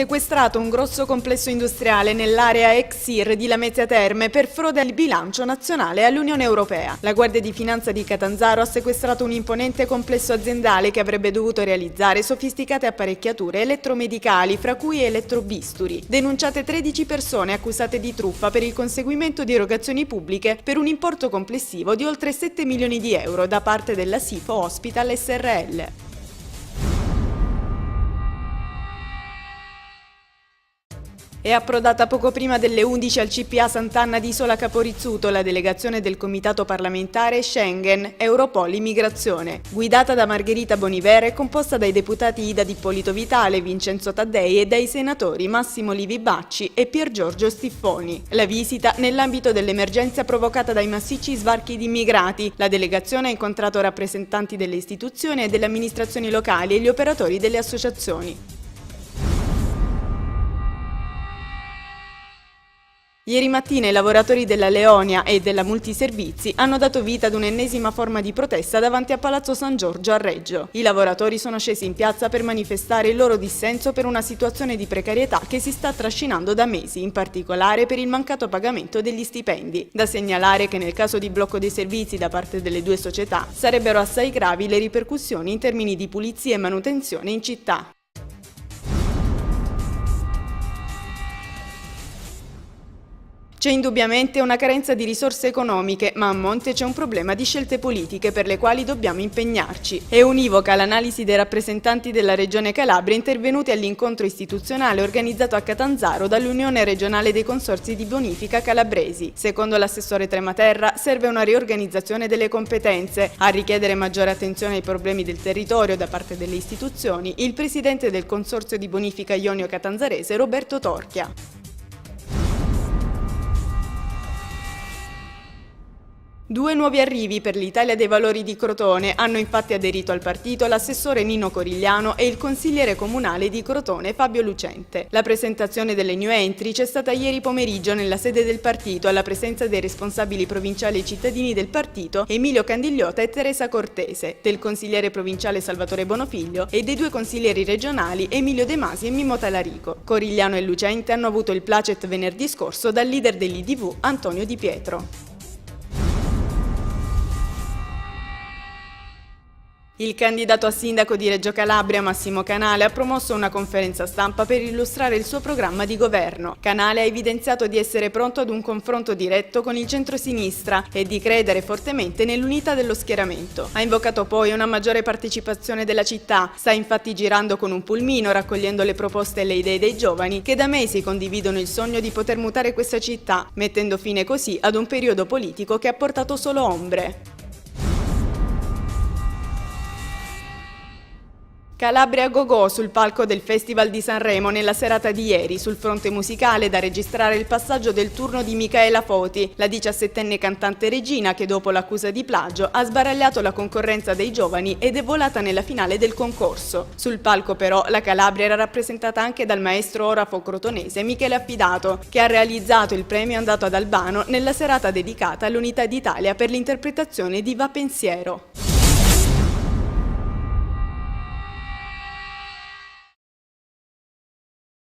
Sequestrato un grosso complesso industriale nell'area ex SIR di Lamezia Terme per frode al bilancio nazionale e all'Unione Europea. La Guardia di Finanza di Catanzaro ha sequestrato un imponente complesso aziendale che avrebbe dovuto realizzare sofisticate apparecchiature elettromedicali, fra cui elettrobisturi. Denunciate 13 persone accusate di truffa per il conseguimento di erogazioni pubbliche per un importo complessivo di oltre 7 milioni di euro da parte della SIFO Hospital Srl. È approdata poco prima delle 11 al CPA Sant'Anna di Isola Caporizzuto la delegazione del Comitato parlamentare Schengen, Europol, Immigrazione, guidata da Margherita Bonivere e composta dai deputati Ida Di Ippolito Vitale, Vincenzo Taddei e dai senatori Massimo Livi Bacci e Pier Giorgio Stiffoni. La visita nell'ambito dell'emergenza provocata dai massicci sbarchi di immigrati. La delegazione ha incontrato rappresentanti delle istituzioni e delle amministrazioni locali e gli operatori delle associazioni. Ieri mattina i lavoratori della Leonia e della Multiservizi hanno dato vita ad un'ennesima forma di protesta davanti a Palazzo San Giorgio a Reggio. I lavoratori sono scesi in piazza per manifestare il loro dissenso per una situazione di precarietà che si sta trascinando da mesi, in particolare per il mancato pagamento degli stipendi. Da segnalare che nel caso di blocco dei servizi da parte delle due società sarebbero assai gravi le ripercussioni in termini di pulizia e manutenzione in città. C'è indubbiamente una carenza di risorse economiche, ma a monte c'è un problema di scelte politiche per le quali dobbiamo impegnarci. È univoca l'analisi dei rappresentanti della Regione Calabria intervenuti all'incontro istituzionale organizzato a Catanzaro dall'Unione Regionale dei Consorzi di Bonifica Calabresi. Secondo l'assessore Trematerra serve una riorganizzazione delle competenze. A richiedere maggiore attenzione ai problemi del territorio da parte delle istituzioni, il presidente del Consorzio di Bonifica Ionio Catanzarese Roberto Torchia. Due nuovi arrivi per l'Italia dei Valori di Crotone hanno infatti aderito al partito l'assessore Nino Corigliano e il consigliere comunale di Crotone Fabio Lucente. La presentazione delle new entry c'è stata ieri pomeriggio nella sede del partito alla presenza dei responsabili provinciali e cittadini del partito Emilio Candigliota e Teresa Cortese, del consigliere provinciale Salvatore Bonofiglio e dei due consiglieri regionali Emilio De Masi e Mimmo Talarico. Corigliano e Lucente hanno avuto il placet venerdì scorso dal leader dell'IDV Antonio Di Pietro. Il candidato a sindaco di Reggio Calabria, Massimo Canale, ha promosso una conferenza stampa per illustrare il suo programma di governo. Canale ha evidenziato di essere pronto ad un confronto diretto con il centro-sinistra e di credere fortemente nell'unità dello schieramento. Ha invocato poi una maggiore partecipazione della città. Sta infatti girando con un pulmino raccogliendo le proposte e le idee dei giovani che da mesi condividono il sogno di poter mutare questa città, mettendo fine così ad un periodo politico che ha portato solo ombre. Calabria Gogò sul palco del Festival di Sanremo nella serata di ieri. Sul fronte musicale da registrare il passaggio del turno di Micaela Foti, la 17enne cantante regina che dopo l'accusa di plagio ha sbaragliato la concorrenza dei giovani ed è volata nella finale del concorso. Sul palco però la Calabria era rappresentata anche dal maestro orafo crotonese Michele Affidato, che ha realizzato il premio andato ad Albano nella serata dedicata all'Unità d'Italia per l'interpretazione di Va Pensiero.